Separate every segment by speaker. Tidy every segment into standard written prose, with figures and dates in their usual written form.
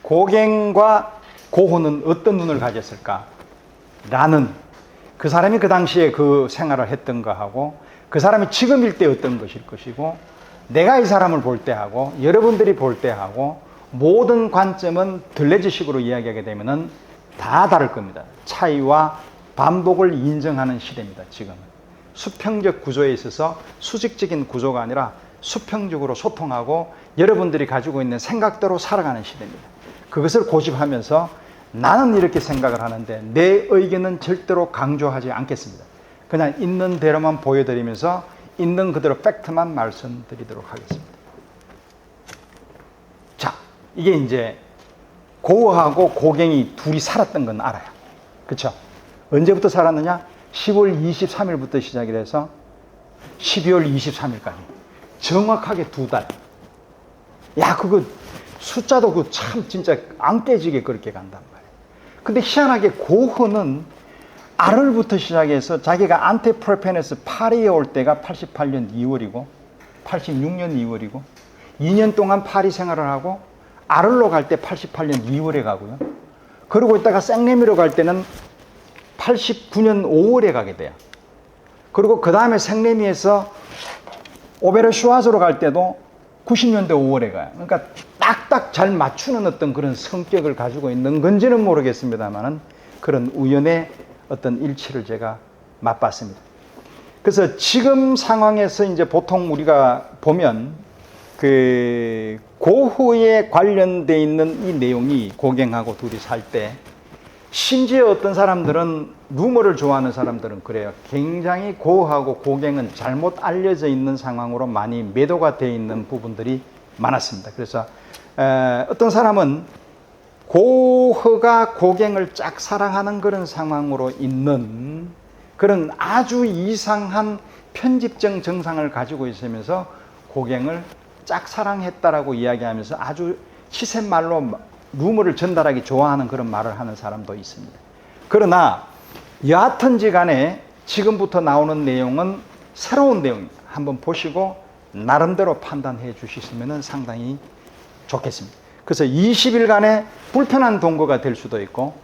Speaker 1: 고갱과 고호는 어떤 눈을 가졌을까? 라는 그 사람이 그 당시에 그 생활을 했던 거하고 그 사람이 지금일 때 어떤 것일 것이고 내가 이 사람을 볼 때 하고 여러분들이 볼 때 하고 모든 관점은 들레즈식으로 이야기하게 되면은 다 다를 겁니다. 차이와 반복을 인정하는 시대입니다. 지금은 수평적 구조에 있어서 수직적인 구조가 아니라 수평적으로 소통하고 여러분들이 가지고 있는 생각대로 살아가는 시대입니다. 그것을 고집하면서 나는 이렇게 생각을 하는데 내 의견은 절대로 강조하지 않겠습니다. 그냥 있는 대로만 보여드리면서 있는 그대로 팩트만 말씀드리도록 하겠습니다. 자, 이게 이제 고호하고 고갱이 둘이 살았던 건 알아요. 그렇죠? 언제부터 살았느냐? 10월 23일부터 시작이 돼서 12월 23일까지 정확하게 2달. 야, 그거 숫자도 그 참 진짜 안 깨지게 그렇게 간단 말이에요. 근데 희한하게 고호는 알을부터 시작해서 자기가 안티프로페네스 파리에 올 때가 88년 2월이고 86년 2월이고 2년 동안 파리 생활을 하고 아를로 갈 때 88년 2월에 가고요. 그러고 있다가 생레미로 갈 때는 89년 5월에 가게 돼요. 그리고 그 다음에 생레미에서 오베르슈아즈로 갈 때도 90년대 5월에 가요. 그러니까 딱딱 잘 맞추는 어떤 그런 성격을 가지고 있는 건지는 모르겠습니다만은 그런 우연의 어떤 일치를 제가 맛봤습니다. 그래서 지금 상황에서 이제 보통 우리가 보면 그 고호에 관련돼 있는 이 내용이 고갱하고 둘이 살 때 심지어 어떤 사람들은 루머를 좋아하는 사람들은 그래요. 굉장히 고호하고 고갱은 잘못 알려져 있는 상황으로 많이 매도가 되어 있는 부분들이 많았습니다. 그래서 어떤 사람은 고호가 고갱을 짝사랑하는 그런 상황으로 있는 그런 아주 이상한 편집적 정상을 가지고 있으면서 고갱을 짝사랑했다라고 이야기하면서 아주 시샘말로 루머를 전달하기 좋아하는 그런 말을 하는 사람도 있습니다. 그러나 여하튼지 간에 지금부터 나오는 내용은 새로운 내용입니다. 한번 보시고 나름대로 판단해 주시면 상당히 좋겠습니다. 그래서 20일간의 불편한 동거가 될 수도 있고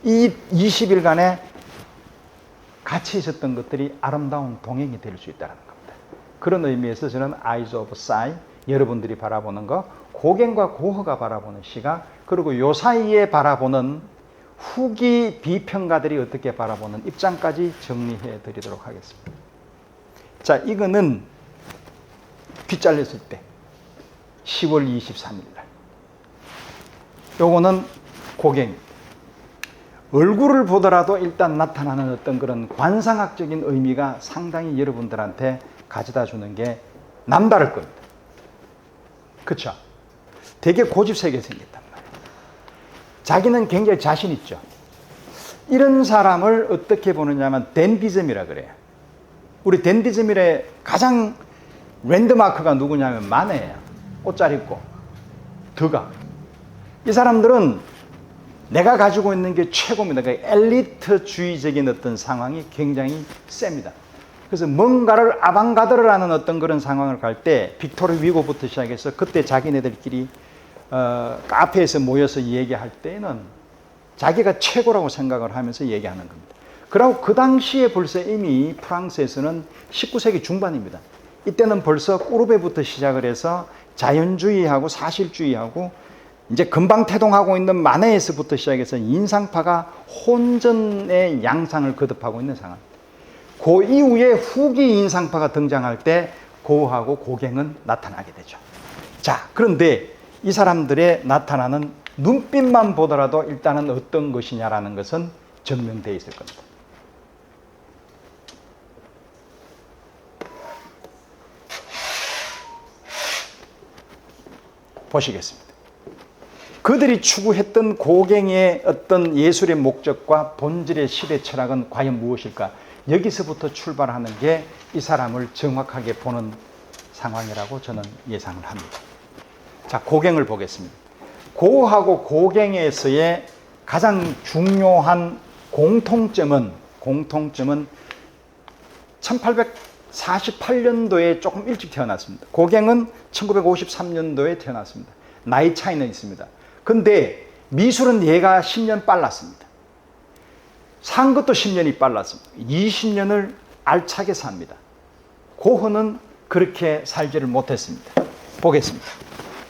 Speaker 1: 이 20일간에 같이 있었던 것들이 아름다운 동행이 될 수 있다는 겁니다. 그런 의미에서 저는 Eyes of Sai, 여러분들이 바라보는 거, 고갱과 고호가 바라보는 시각, 그리고 요 사이에 바라보는 후기 비평가들이 어떻게 바라보는 입장까지 정리해 드리도록 하겠습니다. 자, 이거는 귀 잘렸을 때 10월 23일 날. 요거는 고갱. 얼굴을 보더라도 일단 나타나는 어떤 그런 관상학적인 의미가 상당히 여러분들한테 가져다 주는 게 남다를 겁니다. 그렇죠? 되게 고집세게 생겼단 말이에요. 자기는 굉장히 자신 있죠. 이런 사람을 어떻게 보느냐면 댄디즘이라 그래요. 우리 댄디즘의 가장 랜드마크가 누구냐면 마네예요. 옷 잘 입고 드가. 이 사람들은 내가 가지고 있는 게 최고입니다. 그러니까 엘리트주의적인 어떤 상황이 굉장히 셉니다. 그래서 뭔가를 아방가드를 하는 어떤 그런 상황을 갈 때 빅토르 위고부터 시작해서 그때 자기네들끼리 카페에서 모여서 얘기할 때는 자기가 최고라고 생각을 하면서 얘기하는 겁니다. 그리고 그 당시에 벌써 이미 프랑스에서는 19세기 중반입니다. 이때는 벌써 꾸르베부터 시작을 해서 자연주의하고 사실주의하고 이제 금방 태동하고 있는 마네에서부터 시작해서 인상파가 혼전의 양상을 거듭하고 있는 상황. 그 이후에 후기 인상파가 등장할 때 고호하고 고갱은 나타나게 되죠. 자, 그런데 이 사람들의 나타나는 눈빛만 보더라도 일단은 어떤 것이냐라는 것은 증명되어 있을 겁니다. 보시겠습니다. 그들이 추구했던 고갱의 어떤 예술의 목적과 본질의 시대 철학은 과연 무엇일까? 여기서부터 출발하는 게 이 사람을 정확하게 보는 상황이라고 저는 예상을 합니다. 자, 고갱을 보겠습니다. 고하고 고갱에서의 가장 중요한 공통점은 1848년도에 조금 일찍 태어났습니다. 고갱은 1953년도에 태어났습니다. 나이 차이는 있습니다. 근데 미술은 얘가 10년 빨랐습니다. 산 것도 10년이 빨랐습니다. 20년을 알차게 삽니다. 고흐는 그렇게 살지를 못했습니다. 보겠습니다.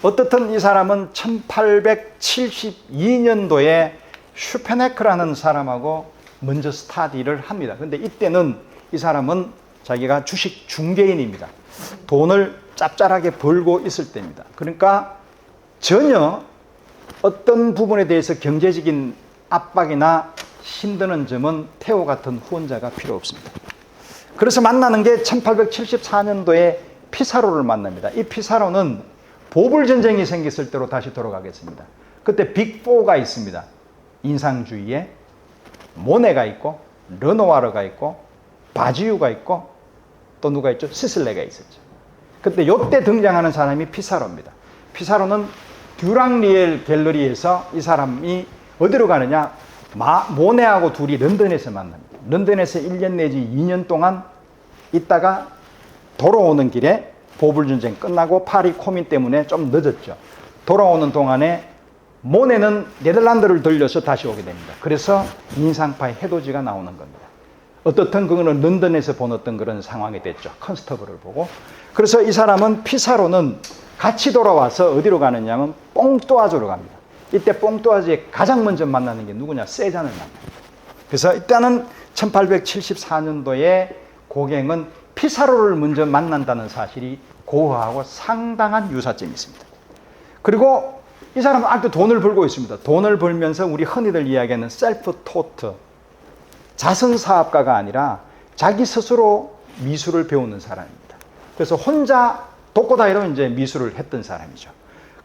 Speaker 1: 어떻든 이 사람은 1872년도에 슈페네크라는 사람하고 먼저 스타디를 합니다. 근데 이때는 이 사람은 자기가 주식 중개인입니다. 돈을 짭짤하게 벌고 있을 때입니다. 그러니까 전혀 어떤 부분에 대해서 경제적인 압박이나 힘드는 점은 테오 같은 후원자가 필요 없습니다. 그래서 만나는 게 1874년도에 피사로를 만납니다. 이 피사로는 보불 전쟁이 생겼을 때로 다시 돌아가겠습니다. 그때 빅4가 있습니다. 인상주의에 모네가 있고 르노와르가 있고 바지유가 있고 또 누가 있죠? 시슬레가 있었죠. 그때 요때 등장하는 사람이 피사로입니다. 피사로는 듀랑리엘 갤러리에서 이 사람이 어디로 가느냐? 모네하고 둘이 런던에서 만납니다. 런던에서 1년 내지 2년 동안 있다가 돌아오는 길에 보불전쟁 끝나고 파리 코민 때문에 좀 늦었죠. 돌아오는 동안에 모네는 네덜란드를 들려서 다시 오게 됩니다. 그래서 인상파의 해돋이가 나오는 겁니다. 어떻든 그거는 런던에서 본 어떤 그런 상황이 됐죠. 컨스터블을 보고. 그래서 이 사람은 피사로는 같이 돌아와서 어디로 가느냐면 뽕뚜아주로 갑니다. 이때 뽕뚜아주에 가장 먼저 만나는 게 누구냐? 세잔을 만납니다. 그래서 일단은 1874년도에 고갱은 피사로를 먼저 만난다는 사실이 고흐하고 상당한 유사점이 있습니다. 그리고 이 사람은 아직도 돈을 벌고 있습니다. 돈을 벌면서 우리 흔히들 이야기하는 셀프 토트, 자선사업가가 아니라 자기 스스로 미술을 배우는 사람입니다. 그래서 혼자 독고다이로 이제 미술을 했던 사람이죠.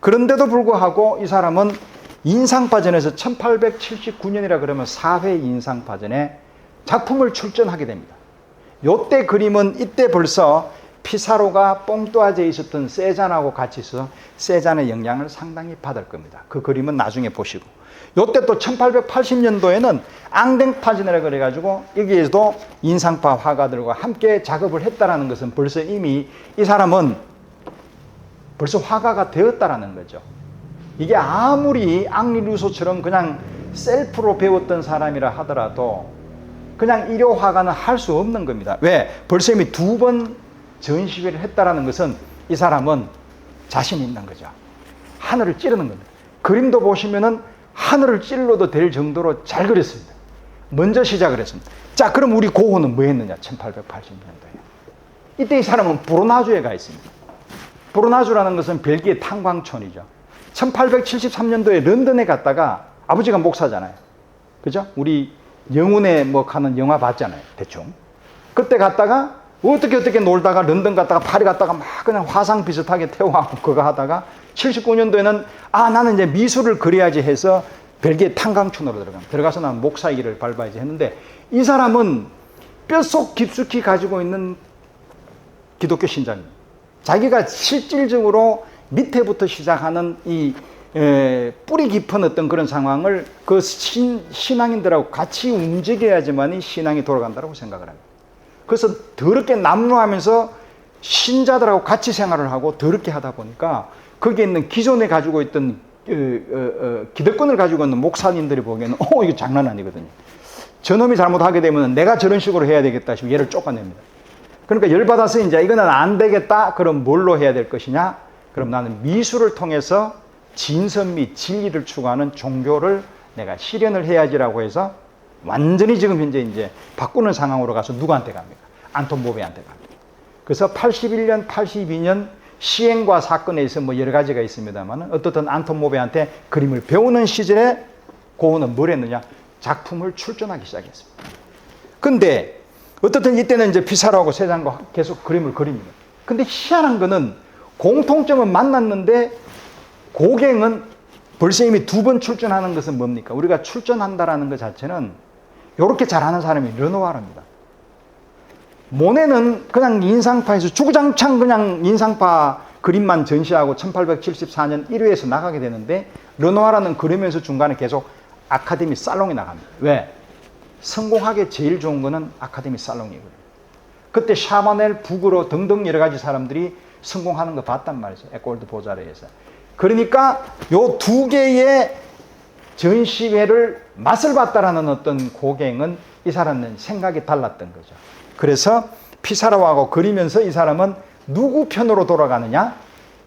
Speaker 1: 그런데도 불구하고 이 사람은 인상파전에서 1879년이라 그러면 4회 인상파전에 작품을 출전하게 됩니다. 요때 그림은 이때 벌써 피사로가 뽕뚜아제에 있었던 세잔하고 같이 있어 세잔의 영향을 상당히 받을 겁니다. 그 그림은 나중에 보시고. 요때 또 1880년도에는 앙댕파전이라 그래가지고 여기에서도 인상파 화가들과 함께 작업을 했다라는 것은 벌써 이미 이 사람은 벌써 화가가 되었다라는 거죠. 이게 아무리 앙리 루소처럼 그냥 셀프로 배웠던 사람이라 하더라도 그냥 일요 화가는 할 수 없는 겁니다. 왜? 벌써 이미 2번 전시회를 했다라는 것은 이 사람은 자신 있는 거죠. 하늘을 찌르는 겁니다. 그림도 보시면은 하늘을 찔러도 될 정도로 잘 그렸습니다. 먼저 시작을 했습니다. 자, 그럼 우리 고흐는 뭐 했느냐? 1880년도에. 이때 이 사람은 브로나주에 가 있습니다. 브로나주라는 것은 벨기에 탄광촌이죠. 1873년도에 런던에 갔다가 아버지가 목사잖아요. 그죠? 우리 영혼에 뭐 가는 영화 봤잖아요. 대충. 그때 갔다가 어떻게 놀다가 런던 갔다가 파리 갔다가 막 그냥 화상 비슷하게 태워하고 그거 하다가 79년도에는 나는 이제 미술을 그려야지 해서 벨기에 탄광촌으로 들어가서 나는 목사 길을 밟아야지 했는데 이 사람은 뼛속 깊숙이 가지고 있는 기독교 신자입니다. 자기가 실질적으로 밑에부터 시작하는 이 뿌리 깊은 어떤 그런 상황을 그 신앙인들하고 같이 움직여야지만이 신앙이 돌아간다고 생각을 합니다. 그래서 더럽게 남루하면서 신자들하고 같이 생활을 하고 더럽게 하다 보니까 거기에 있는 기존에 가지고 있던 기득권을 가지고 있는 목사님들이 보기에는 이거 장난 아니거든요. 저놈이 잘못하게 되면 내가 저런 식으로 해야 되겠다 싶어 얘를 쫓아냅니다. 그러니까 열받아서 이제 이거는 안 되겠다. 그럼 뭘로 해야 될 것이냐? 그럼 나는 미술을 통해서 진선 및 진리를 추구하는 종교를 내가 실현을 해야지라고 해서 완전히 지금 현재 이제 바꾸는 상황으로 가서 누구한테 갑니까? 안톤 보베한테 갑니다. 그래서 81년, 82년 시행과 사건에 있어 뭐 여러 가지가 있습니다만 어떻든 안톤 보베한테 그림을 배우는 시절에 고흐는 뭘 했느냐? 작품을 출전하기 시작했습니다. 근데 어떻든 이때는 이제 피사로하고 세잔과 계속 그림을 그립니다. 근데 희한한 거는 공통점은 만났는데 고갱은 벌써 이미 2번 출전하는 것은 뭡니까? 우리가 출전한다라는 것 자체는 이렇게 잘하는 사람이 르노와르입니다. 모네는 그냥 인상파에서 주구장창 그냥 인상파 그림만 전시하고 1874년 1회에서 나가게 되는데 르노와르는 그러면서 중간에 계속 아카데미 살롱에 나갑니다. 왜? 성공하기 제일 좋은 거는 아카데미 살롱이거든요. 그때 샤바넬, 부그로 등등 여러 가지 사람들이 성공하는 거 봤단 말이죠. 에콜드 보자르에서. 그러니까 요 두 개의 전시회를 맛을 봤다라는 어떤 고갱은 이 사람은 생각이 달랐던 거죠. 그래서 피사로하고 그리면서 이 사람은 누구 편으로 돌아가느냐?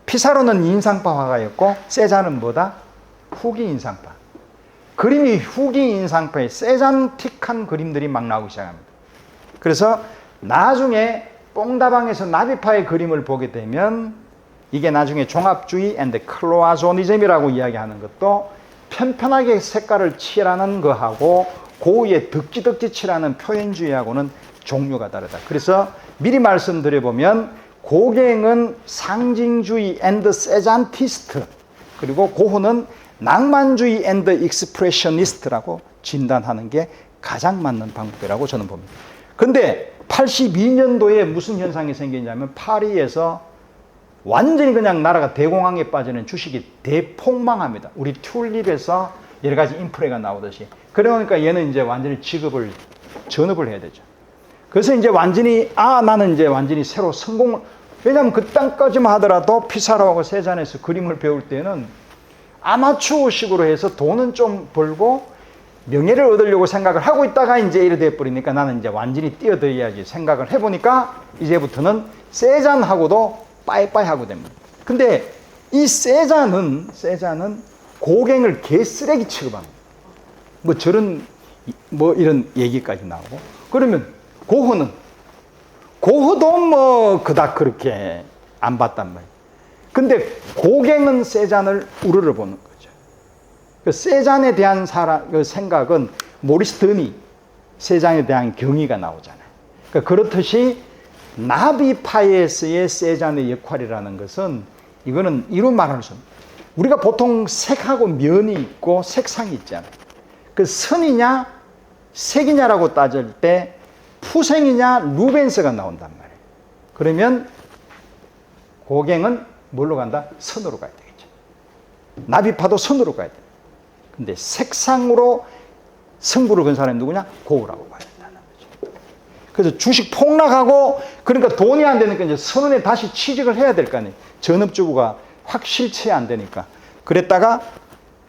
Speaker 1: 피사로는 인상파 화가였고 세잔은 뭐다? 후기 인상파. 그림이 후기 인상파의 세잔틱한 그림들이 막 나오기 시작합니다. 그래서 나중에 뽕다방에서 나비파의 그림을 보게 되면 이게 나중에 종합주의 앤드 클로아조니즘이라고 이야기하는 것도 편편하게 색깔을 칠하는 거하고 고위에 덕지덕지 칠하는 표현주의하고는 종류가 다르다. 그래서 미리 말씀드려보면 고갱은 상징주의 앤드 세잔티스트, 그리고 고흐는 낭만주의 앤드 익스프레셔니스트라고 진단하는 게 가장 맞는 방법이라고 저는 봅니다. 근데 82년도에 무슨 현상이 생기냐면 파리에서 완전히 그냥 나라가 대공황에 빠지는 주식이 대폭망합니다. 우리 튤립에서 여러 가지 인프레가 나오듯이. 그러니까 얘는 이제 완전히 전업을 해야 되죠. 그래서 이제 완전히 나는 이제 완전히 새로 성공을, 왜냐하면 그 땅까지만 하더라도 피사로하고 세잔에서 그림을 배울 때는 아마추어식으로 해서 돈은 좀 벌고 명예를 얻으려고 생각을 하고 있다가 이제 이래 돼버리니까 나는 이제 완전히 뛰어들어야지 생각을 해보니까 이제부터는 세잔하고도 빠이빠이 하고 됩니다. 근데 이 세잔은 고갱을 개쓰레기 취급합니다. 뭐 저런 뭐 이런 얘기까지 나오고. 그러면 고흐도 뭐 그닥 그렇게 안 봤단 말이에요. 근데 고갱은 세잔을 우러러 보는 거죠. 그 세잔에 대한 그 생각은 모리스 드미 세잔에 대한 경의가 나오잖아요. 그러니까 그렇듯이 나비파에서의 세잔의 역할이라는 것은 이거는 이루 말할 수 없습니다. 우리가 보통 색하고 면이 있고 색상이 있잖아요. 그 선이냐 색이냐라고 따질 때 푸생이냐 루벤스가 나온단 말이에요. 그러면 고갱은 뭘로 간다? 선으로 가야 되겠죠. 나비파도 선으로 가야 돼요. 근데 색상으로 승부를 건 사람이 누구냐? 고흐라고 봐야 된다는 거죠. 그래서 주식 폭락하고 그러니까 돈이 안 되니까 이제 선원에 다시 취직을 해야 될 거 아니에요. 전업주부가 확 실체 안 되니까. 그랬다가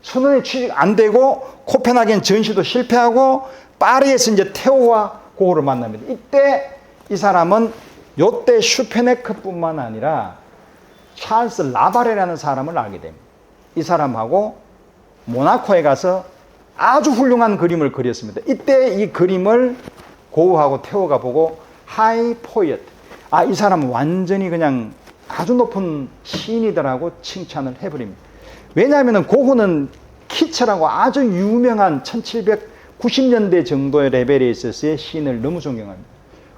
Speaker 1: 선원에 취직 안 되고 코펜하겐 전시도 실패하고 파리에서 이제 테오와 고흐를 만납니다. 이때 이 사람은 요때 슈페네크뿐만 아니라 찰스 라바레라는 사람을 알게 됩니다. 이 사람하고 모나코에 가서 아주 훌륭한 그림을 그렸습니다. 이때 이 그림을 고흐하고 테오가 보고 하이 포이트, 이 사람은 완전히 그냥 아주 높은 시인이더라고 칭찬을 해버립니다. 왜냐하면 고흐는 키처라고 아주 유명한 1790년대 정도의 레벨에 있어서의 시인을 너무 존경합니다.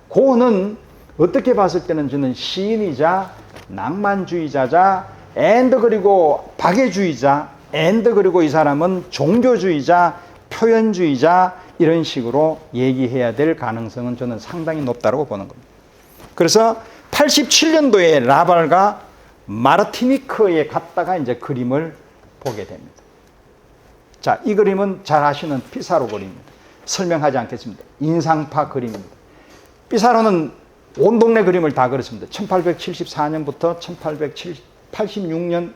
Speaker 1: 고흐는 어떻게 봤을 때는 저는 시인이자 낭만주의자자 앤드 그리고 박애주의자 앤드 그리고 이 사람은 종교주의자 표현주의자 이런 식으로 얘기해야 될 가능성은 저는 상당히 높다고 보는 겁니다. 그래서 87년도에 라발과 마르티니크에 갔다가 이제 그림을 보게 됩니다. 자, 이 그림은 잘 아시는 피사로 그림입니다. 설명하지 않겠습니다. 인상파 그림입니다. 피사로는 온 동네 그림을 다 그렸습니다. 1874년부터 1886년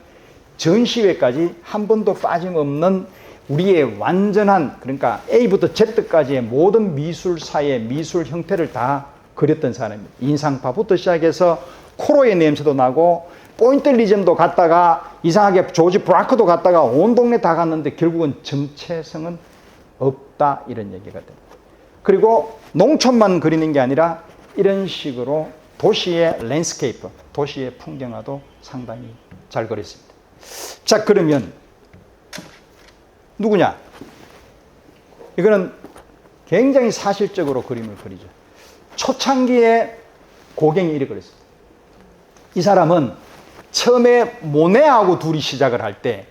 Speaker 1: 전시회까지 한 번도 빠짐없는 우리의 완전한, 그러니까 A부터 Z까지의 모든 미술사의 미술 형태를 다 그렸던 사람입니다. 인상파부터 시작해서 코로의 냄새도 나고 포인틀리즘도 갔다가 이상하게 조지 브라크도 갔다가 온 동네 다 갔는데 결국은 정체성은 없다, 이런 얘기가 됩니다. 그리고 농촌만 그리는 게 아니라 이런 식으로 도시의 랜드스케이프, 도시의 풍경화도 상당히 잘 그렸습니다. 자, 그러면 누구냐? 이거는 굉장히 사실적으로 그림을 그리죠. 초창기에 고갱이 이렇게 그렸습니다. 이 사람은 처음에 모네하고 둘이 시작을 할 때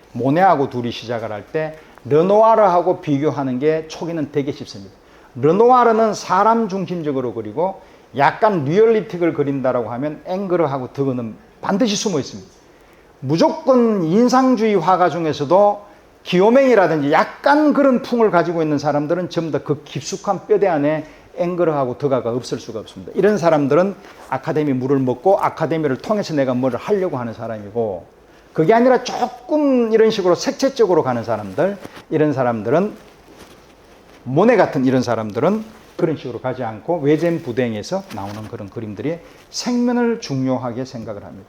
Speaker 1: 르노아르하고 비교하는 게 초기는 되게 쉽습니다. 르노아르는 사람 중심적으로 그리고 약간 리얼리틱을 그린다라고 하면 앵그르하고 드거는 반드시 숨어 있습니다. 무조건 인상주의 화가 중에서도 기요맹이라든지 약간 그런 풍을 가지고 있는 사람들은 전부 다 그 깊숙한 뼈대 안에 앵그르하고 드가가 없을 수가 없습니다. 이런 사람들은 아카데미 물을 먹고 아카데미를 통해서 내가 뭐를 하려고 하는 사람이고, 그게 아니라 조금 이런 식으로 색채적으로 가는 사람들, 이런 사람들은, 모네 같은 이런 사람들은 그런 식으로 가지 않고 외잼 부댕에서 나오는 그런 그림들이 생면을 중요하게 생각을 합니다.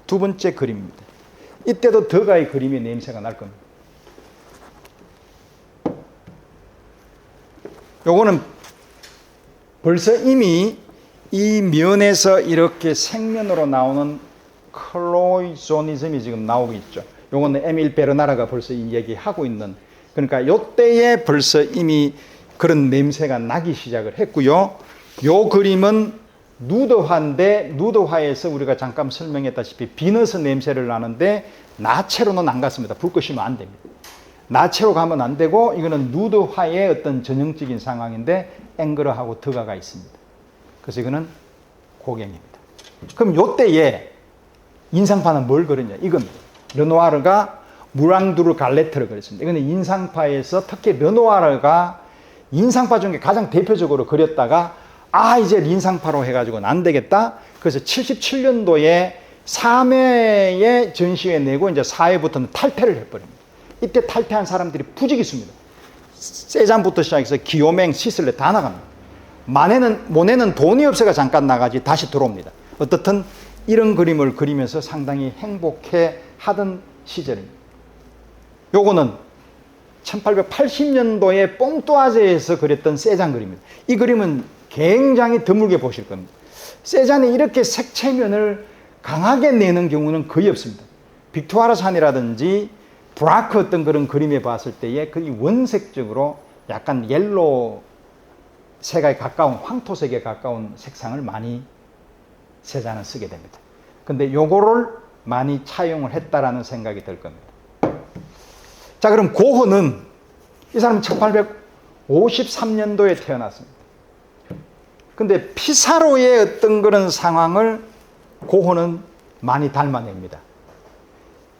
Speaker 1: 두 번째 그림입니다. 이때도 더가의 그림의 냄새가 날 겁니다. 요거는 벌써 이미 이 면에서 이렇게 생면으로 나오는 클로이조니즘이 지금 나오고 있죠. 요거는 에밀 베르나르가 벌써 이 얘기하고 있는, 그러니까 요때에 벌써 이미 그런 냄새가 나기 시작을 했고요. 요 그림은 누드화인데, 누드화에서 우리가 잠깐 설명했다시피 비너스 냄새를 나는데 나체로는 안 갔습니다. 불 끄시면 안 됩니다. 나체로 가면 안 되고, 이거는 누드화의 어떤 전형적인 상황인데 앵그러하고 드가가 있습니다. 그래서 이거는 고갱입니다. 그럼 요때에 인상파는 뭘 그렸냐? 이겁니다. 르누아르가 무랑두르 갈레트를 그렸습니다. 이거는 인상파에서 특히 르누아르가 인상파 중에 가장 대표적으로 그렸다가 이제 인상파로 해가지고는 안 되겠다. 그래서 77년도에 3회에 전시회 내고 이제 4회부터는 탈퇴를 해버립니다. 이때 탈퇴한 사람들이 부지기수입니다. 세잔부터 시작해서 기요맹, 시슬레 다 나갑니다. 모네는 돈이 없어가 잠깐 나가지 다시 들어옵니다. 어떻든 이런 그림을 그리면서 상당히 행복해 하던 시절입니다. 요거는 1880년도에 뽕뚜아제에서 그렸던 세잔 그림입니다. 이 그림은 굉장히 드물게 보실 겁니다. 세잔이 이렇게 색채면을 강하게 내는 경우는 거의 없습니다. 빅토아르 산이라든지 브라크 어떤 그런 그림에 봤을 때에 거의 원색적으로 약간 옐로우 색에 가까운, 황토색에 가까운 색상을 많이 세잔은 쓰게 됩니다. 근데 요거를 많이 차용을 했다라는 생각이 들 겁니다. 자, 그럼 고흐는, 이 사람은 1853년도에 태어났습니다. 근데 피사로의 어떤 그런 상황을 고흐는 많이 닮아냅니다.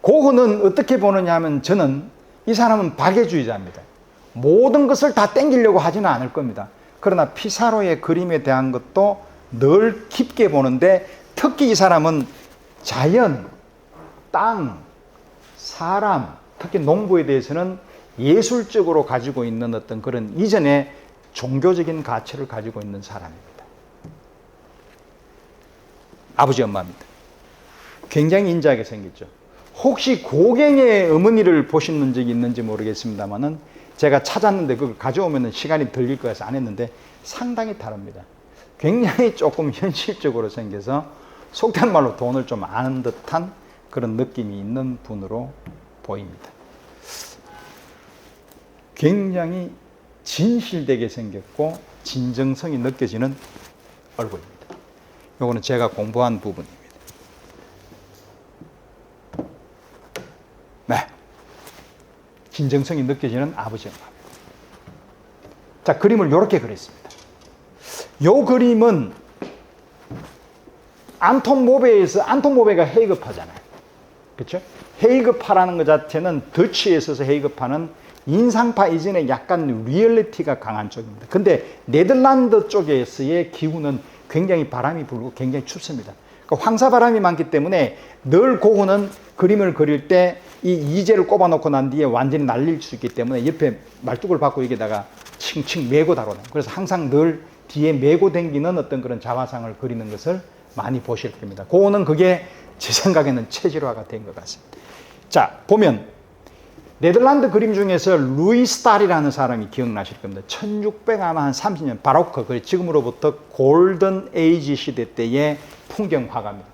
Speaker 1: 고흐는 어떻게 보느냐 하면, 저는 이 사람은 박애주의자입니다. 모든 것을 다 땡기려고 하지는 않을 겁니다. 그러나 피사로의 그림에 대한 것도 늘 깊게 보는데, 특히 이 사람은 자연, 땅, 사람, 특히 농부에 대해서는 예술적으로 가지고 있는 어떤 그런 이전의 종교적인 가치를 가지고 있는 사람입니다. 아버지, 엄마입니다. 굉장히 인자하게 생겼죠. 혹시 고갱의 어머니를 보신 적이 있는지 모르겠습니다만은, 제가 찾았는데 그걸 가져오면 시간이 들릴 거여서 안 했는데 상당히 다릅니다. 굉장히 조금 현실적으로 생겨서 속된 말로 돈을 좀 아는 듯한 그런 느낌이 있는 분으로 보입니다. 굉장히 진실되게 생겼고 진정성이 느껴지는 얼굴입니다. 이거는 제가 공부한 부분입니다. 네, 진정성이 느껴지는 아버지 엄마. 자, 그림을 이렇게 그렸습니다. 이 그림은 안톤 모베에서, 안톤 모베가 헤이그파잖아요. 그렇죠? 헤이그파라는 것 자체는 더치에 있어서 헤이그파는 인상파 이전에 약간 리얼리티가 강한 쪽입니다. 근데 네덜란드 쪽에서의 기후는 굉장히 바람이 불고 굉장히 춥습니다. 그러니까 황사바람이 많기 때문에 늘 고흐는 그림을 그릴 때 이 이제를 꼽아놓고 난 뒤에 완전히 날릴 수 있기 때문에 옆에 말뚝을 받고 여기다가 칭칭 메고 다뤄요. 그래서 항상 늘 뒤에 메고 댕기는 어떤 그런 자화상을 그리는 것을 많이 보실 겁니다. 고흐는 그게 제 생각에는 체질화가 된 것 같습니다. 자, 보면 네덜란드 그림 중에서 루이 스탈이라는 사람이 기억나실 겁니다. 1630년 바로크, 지금으로부터 골든 에이지 시대 때의 풍경 화가입니다.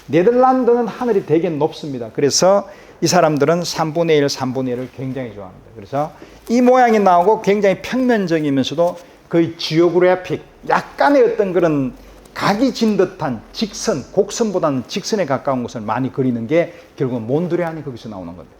Speaker 1: 네덜란드는 하늘이 되게 높습니다. 그래서 이 사람들은 3분의 1, 3분의 1을 굉장히 좋아합니다. 그래서 이 모양이 나오고 굉장히 평면적이면서도 거의 지오그래픽, 약간의 어떤 그런 각이 진 듯한 직선, 곡선보다는 직선에 가까운 것을 많이 그리는 게 결국은 몬드리안이 거기서 나오는 겁니다.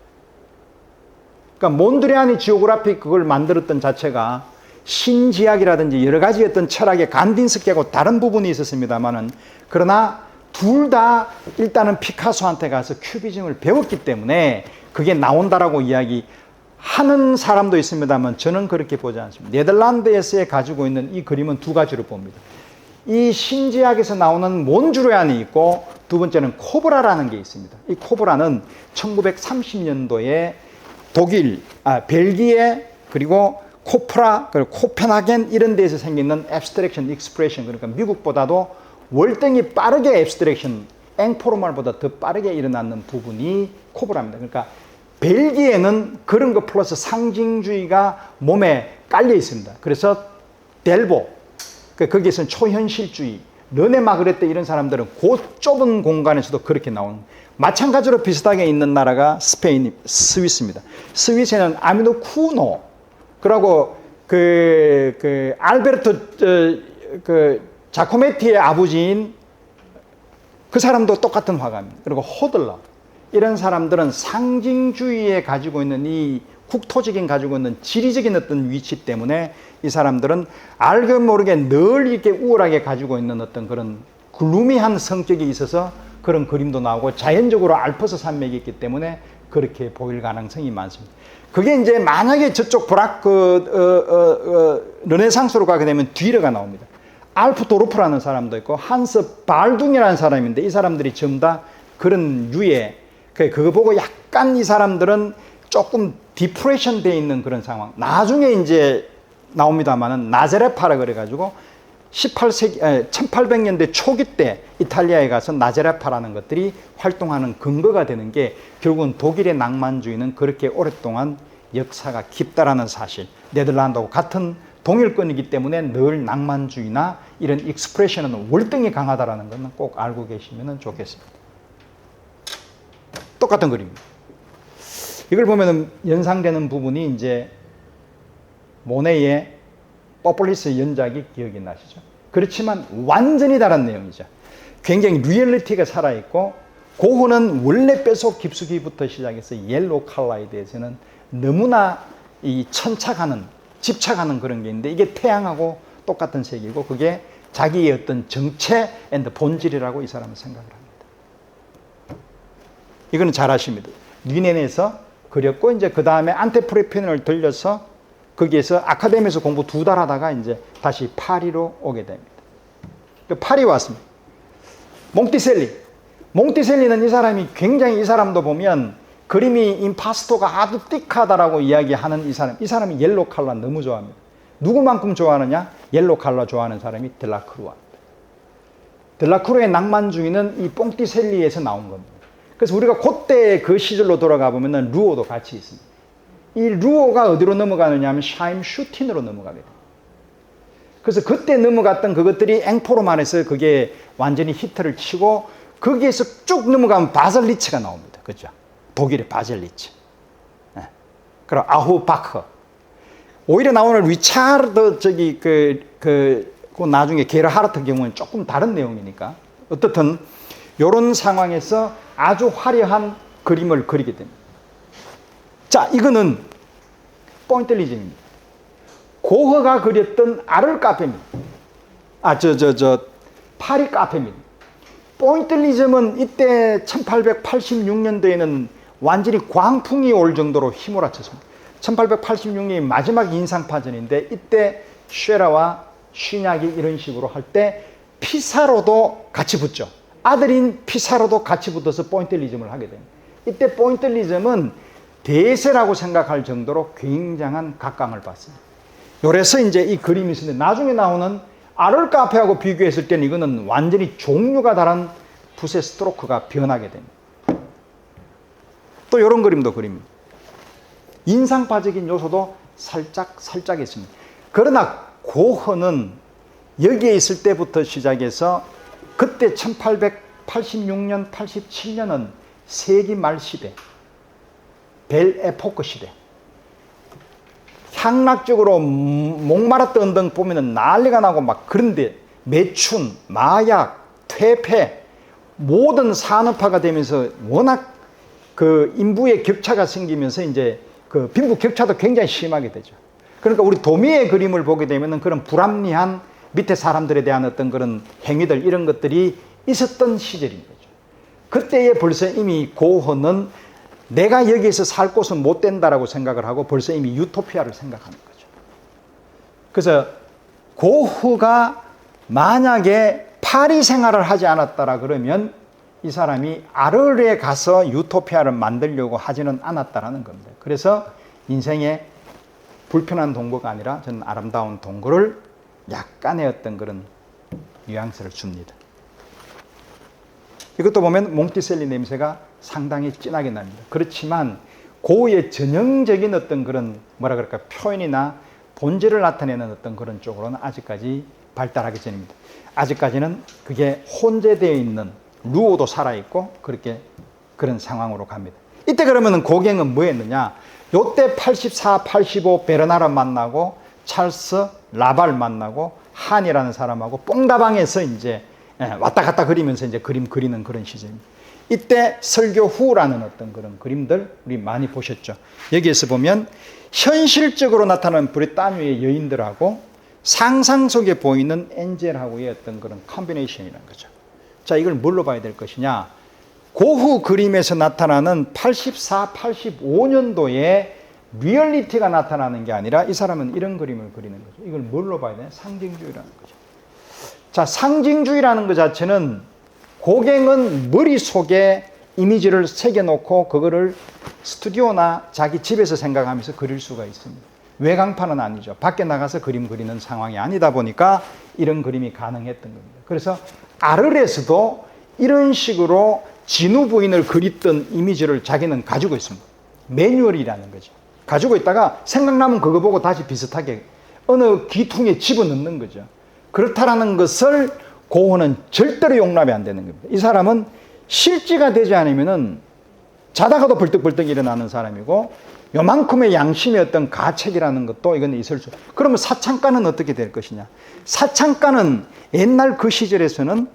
Speaker 1: 그러니까 몬드리안이 지오그래픽 그걸 만들었던 자체가 신지학이라든지 여러 가지 어떤 철학의 간딘스키하고 다른 부분이 있었습니다만은, 그러나 둘 다 일단은 피카소한테 가서 큐비즘을 배웠기 때문에 그게 나온다라고 이야기하는 사람도 있습니다만, 저는 그렇게 보지 않습니다. 네덜란드에서 가지고 있는 이 그림은 두 가지로 봅니다. 이 신지학에서 나오는 몬드리안이 있고 두 번째는 코브라라는 게 있습니다. 이 코브라는 1930년도에 독일, 벨기에, 그리고 코프라, 그리고 코펜하겐 이런 데에서 생기는 앱스트랙션 익스프레션, 그러니까 미국보다도 월등히 빠르게 앱스트랙션, 앵포르말보다 더 빠르게 일어나는 부분이 코브라입니다. 그러니까 벨기에는 그런 거 플러스 상징주의가 몸에 깔려 있습니다. 그래서 델보, 거기에서는 초현실주의, 르네 마그레트 이런 사람들은 그 좁은 공간에서도 그렇게 나오는. 마찬가지로 비슷하게 있는 나라가 스페인, 스위스입니다. 스위스에는 아미노 쿠노, 그리고 알베르토 자코메티의 아버지인 그 사람도 똑같은 화가입니다. 그리고 호들러, 이런 사람들은 상징주의에 가지고 있는 이 국토적인 가지고 있는 지리적인 어떤 위치 때문에 이 사람들은 알게 모르게 늘 이렇게 우월하게 가지고 있는 어떤 그런 글루미한 성격이 있어서 그런 그림도 나오고 자연적으로 알프스 산맥이 있기 때문에 그렇게 보일 가능성이 많습니다. 그게 이제 만약에 저쪽 르네상스로 가게 되면 뒤로가 나옵니다. 알프 도르프라는 사람도 있고 한스 발둥이라는 사람인데 이 사람들이 전부 다 그런 유의, 그거 보고 약간 이 사람들은 조금 디프레션 돼 있는 그런 상황. 나중에 이제 나옵니다만은 나제레파라 그래가지고 1800년대 초기 때 이탈리아에 가서 나제레파라는 것들이 활동하는 근거가 되는 게 결국은 독일의 낭만주의는 그렇게 오랫동안 역사가 깊다라는 사실. 네덜란드하고 같은 동일권이기 때문에 늘 낭만주의나 이런 익스프레션은 월등히 강하다라는 것은 꼭 알고 계시면 좋겠습니다. 똑같은 그림입니다. 이걸 보면 연상되는 부분이 이제 모네의 포폴리스 연작이 기억이 나시죠? 그렇지만 완전히 다른 내용이죠. 굉장히 리얼리티가 살아있고 고흐는 원래 뼛속 깊숙이부터 시작해서 옐로우 컬러에 대해서는 너무나 이 집착하는 그런 게 있는데 이게 태양하고 똑같은 색이고 그게 자기의 어떤 정체 앤드 본질이라고 이 사람은 생각을 합니다. 이거는 잘 아십니다. 뉘넨에서 그렸고 이제 그 다음에 안테프레펜을 들려서 거기에서 아카데미에서 공부 2달 하다가 이제 다시 파리로 오게 됩니다. 파리 왔습니다. 몽티셀리는 이 사람이 굉장히 이 사람도 보면 그림이 임파스토가 아주 띡하다라고 이야기하는 이 사람이 옐로 컬러 너무 좋아합니다. 누구만큼 좋아하느냐? 옐로 컬러 좋아하는 사람이 델라크루아입니다. 델라크루아의 낭만주의는 이 몽티셀리에서 나온 겁니다. 그래서 우리가 그때 그 시절로 돌아가 보면은 루오도 같이 있습니다. 이 루오가 어디로 넘어가느냐 하면 샤임 슈틴으로 넘어가게 됩니다. 그래서 그때 넘어갔던 그것들이 앵포르만에서 그게 완전히 히트를 치고 거기에서 쭉 넘어가면 바젤리츠가 나옵니다. 그죠? 독일의 바젤리츠. 네. 그리고 아후바커. 오히려 나오는 리차르드 그 나중에 게르하르트 경우는 조금 다른 내용이니까. 어떻든 이런 상황에서 아주 화려한 그림을 그리게 됩니다. 자, 이거는 포인텔리즘입니다. 고흐가 그렸던 아를 카페입니다. 파리 카페입니다. 포인텔리즘은 이때 1886년도에는 완전히 광풍이 올 정도로 휘몰아쳤습니다. 1886년이 마지막 인상파전인데 이때 쉐라와 쉬냐기 이런 식으로 할 때 피사로도 같이 붙죠. 아들인 피사로도 같이 붙어서 포인텔리즘을 하게 됩니다. 이때 포인텔리즘은 대세라고 생각할 정도로 굉장한 각광을 받습니다. 그래서 이제 이 그림이 있는데 나중에 나오는 아를 카페하고 비교했을 때는 이거는 완전히 종류가 다른 붓의 스트로크가 변하게 됩니다. 또 이런 그림도 그립니다. 인상파적인 요소도 살짝 있습니다. 그러나 고흐는 여기에 있을 때부터 시작해서 그때 1886년, 87년은 세기 말 시대, 벨 에포크 시대. 향락적으로 목마르던 언덕 보면은 난리가 나고 막 그런데 매춘, 마약, 퇴폐 모든 산업화가 되면서 워낙 그 인부의 격차가 생기면서 이제 그 빈부 격차도 굉장히 심하게 되죠. 그러니까 우리 도미의 그림을 보게 되면은 그런 불합리한 밑에 사람들에 대한 어떤 그런 행위들 이런 것들이 있었던 시절인 거죠. 그때에 벌써 이미 고흐는 내가 여기에서 살 곳은 못 된다라고 생각을 하고 벌써 이미 유토피아를 생각하는 거죠. 그래서 고흐가 만약에 파리 생활을 하지 않았다라 그러면 이 사람이 아르에 가서 유토피아를 만들려고 하지는 않았다라는 겁니다. 그래서 인생에 불편한 동거가 아니라 저는 아름다운 동거를 약간의 어떤 그런 뉘앙스를 줍니다. 이것도 보면 몽티셀리 냄새가 상당히 진하게 납니다. 그렇지만 고흐의 전형적인 어떤 그런 뭐라 그럴까 표현이나 본질을 나타내는 어떤 그런 쪽으로는 아직까지 발달하기 전입니다. 아직까지는 그게 혼재되어 있는 루오도 살아있고 그렇게 그런 상황으로 갑니다. 이때 그러면 고갱은 뭐 했느냐? 요때 84, 85 베르나르 만나고 찰스 라발 만나고 한이라는 사람하고 뽕다방에서 이제 왔다 갔다 그리면서 이제 그림 그리는 그런 시절입니다. 이때 설교 후라는 어떤 그런 그림들 우리 많이 보셨죠. 여기에서 보면 현실적으로 나타나는 브리타뉴의 여인들하고 상상 속에 보이는 엔젤하고의 어떤 그런 컴비네이션이라는 거죠. 자, 이걸 뭘로 봐야 될 것이냐? 고흐 그림에서 나타나는 84, 85년도에 리얼리티가 나타나는 게 아니라 이 사람은 이런 그림을 그리는 거죠. 이걸 뭘로 봐야 되냐? 상징주의라는 거죠. 자, 상징주의라는 것 자체는 고갱은 머릿속에 이미지를 새겨놓고 그거를 스튜디오나 자기 집에서 생각하면서 그릴 수가 있습니다. 외강판은 아니죠. 밖에 나가서 그림 그리는 상황이 아니다 보니까 이런 그림이 가능했던 겁니다. 그래서 아르레스도 이런 식으로 진우 부인을 그렸던 이미지를 자기는 가지고 있습니다. 매뉴얼이라는 거죠. 가지고 있다가 생각나면 그거 보고 다시 비슷하게 어느 귀퉁이에 집어넣는 거죠. 그렇다라는 것을 고흐는 절대로 용납이 안 되는 겁니다. 이 사람은 실지가 되지 않으면은 자다가도 벌떡벌떡 일어나는 사람이고 요만큼의 양심의 어떤 가책이라는 것도 이건 있을 수. 그러면 사창가는 어떻게 될 것이냐? 사창가는 옛날 그 시절에서는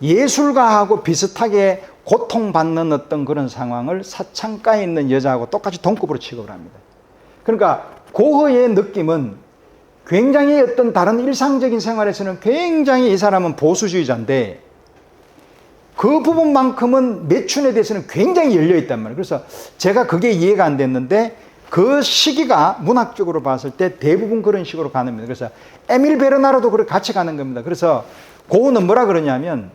Speaker 1: 예술가하고 비슷하게 고통받는 어떤 그런 상황을 사창가에 있는 여자하고 똑같이 동급으로 취급을 합니다. 그러니까 고흐의 느낌은 굉장히 어떤 다른 일상적인 생활에서는 굉장히 이 사람은 보수주의자인데 그 부분만큼은 매춘에 대해서는 굉장히 열려있단 말이에요. 그래서 제가 그게 이해가 안 됐는데 그 시기가 문학적으로 봤을 때 대부분 그런 식으로 가는 겁니다. 그래서 에밀 베르나르도 그렇게 같이 가는 겁니다. 그래서 고흐는 뭐라 그러냐면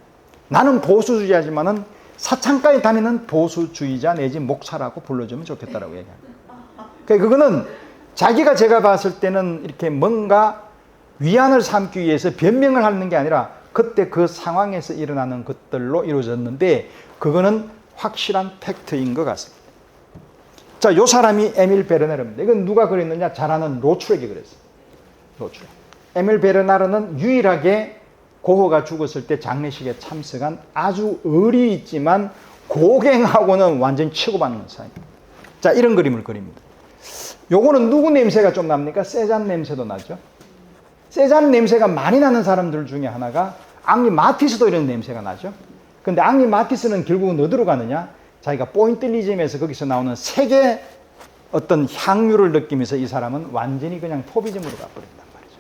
Speaker 1: 나는 보수주의자지만은 사창가에 다니는 보수주의자 내지 목사라고 불러주면 좋겠다라고 얘기합니다. 그러니까 그거는 자기가 제가 봤을 때는 이렇게 뭔가 위안을 삼기 위해서 변명을 하는 게 아니라 그때 그 상황에서 일어나는 것들로 이루어졌는데 그거는 확실한 팩트인 것 같습니다. 자, 요 사람이 에밀 베르나르입니다. 이건 누가 그랬느냐? 잘 아는 로추렉이 그랬어요. 로추렉. 에밀 베르나르는 유일하게 고흐가 죽었을 때 장례식에 참석한 아주 의리 있지만 고갱하고는 완전히 치고받는 사람입니다. 자, 이런 그림을 그립니다. 요거는 누구 냄새가 좀 납니까? 세잔 냄새도 나죠. 세잔 냄새가 많이 나는 사람들 중에 하나가 앙리 마티스도 이런 냄새가 나죠. 근데 앙리 마티스는 결국은 어디로 가느냐? 자기가 포인틀리즘에서 거기서 나오는 색의 어떤 향유를 느끼면서 이 사람은 완전히 그냥 포비즘으로 가버린단 말이죠.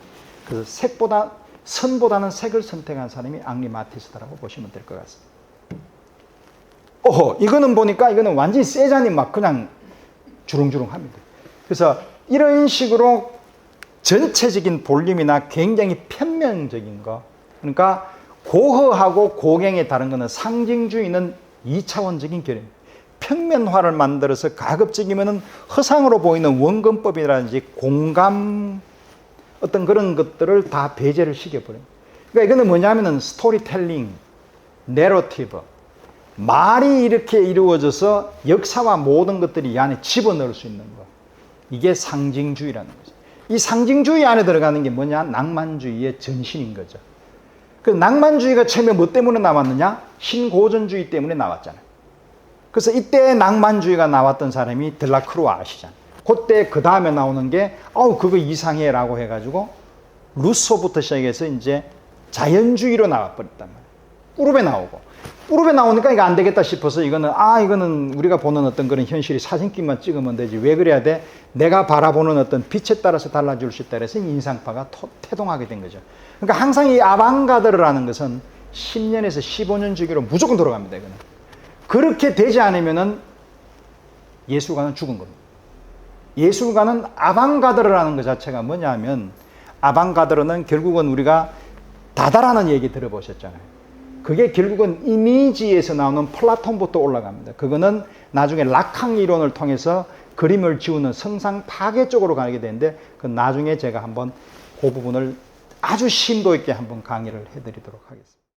Speaker 1: 그래서 색보다 선보다는 색을 선택한 사람이 앙리 마티스다라고 보시면 될 것 같습니다. 이거는 보니까 이거는 완전히 세잔이 막 그냥 주렁주렁합니다. 그래서 이런 식으로 전체적인 볼륨이나 굉장히 편명적인 거. 그러니까 고흐하고 고갱의 다른 거는 상징주의는 2차원적인 결입니다. 평면화를 만들어서 가급적이면 허상으로 보이는 원근법이라든지 공감 어떤 그런 것들을 다 배제를 시켜버려요. 그러니까 이거는 뭐냐면은 스토리텔링, 내러티브, 말이 이렇게 이루어져서 역사와 모든 것들이 이 안에 집어넣을 수 있는 거. 이게 상징주의라는 거죠. 이 상징주의 안에 들어가는 게 뭐냐? 낭만주의의 전신인 거죠. 그 낭만주의가 처음에 뭐 때문에 나왔느냐? 신고전주의 때문에 나왔잖아요. 그래서 이때 낭만주의가 나왔던 사람이 델라크루아 아시잖아요. 그때 그 다음에 나오는 게 그거 이상해 라고 해가지고 루소부터 시작해서 이제 자연주의로 나와버렸단 말이에요. 뿌룹에 나오고 뿌룹에 나오니까 이거 안 되겠다 싶어서 이거는 우리가 보는 어떤 그런 현실이 사진기만 찍으면 되지 왜 그래야 돼? 내가 바라보는 어떤 빛에 따라서 달라질 수 있다 해서 인상파가 태동하게 된 거죠. 그러니까 항상 이 아방가드르라는 것은 10년에서 15년 주기로 무조건 돌아갑니다. 이거는. 그렇게 되지 않으면은 예술가는 죽은 겁니다. 예술가는 아방가드르라는 것 자체가 뭐냐면 아방가드르는 결국은 우리가 다다라는 얘기 들어보셨잖아요. 그게 결국은 이미지에서 나오는 플라톤부터 올라갑니다. 그거는 나중에 락항 이론을 통해서 그림을 지우는 성상 파괴 쪽으로 가게 되는데, 그 나중에 제가 한번 그 부분을 아주 심도 있게 한번 강의를 해드리도록 하겠습니다.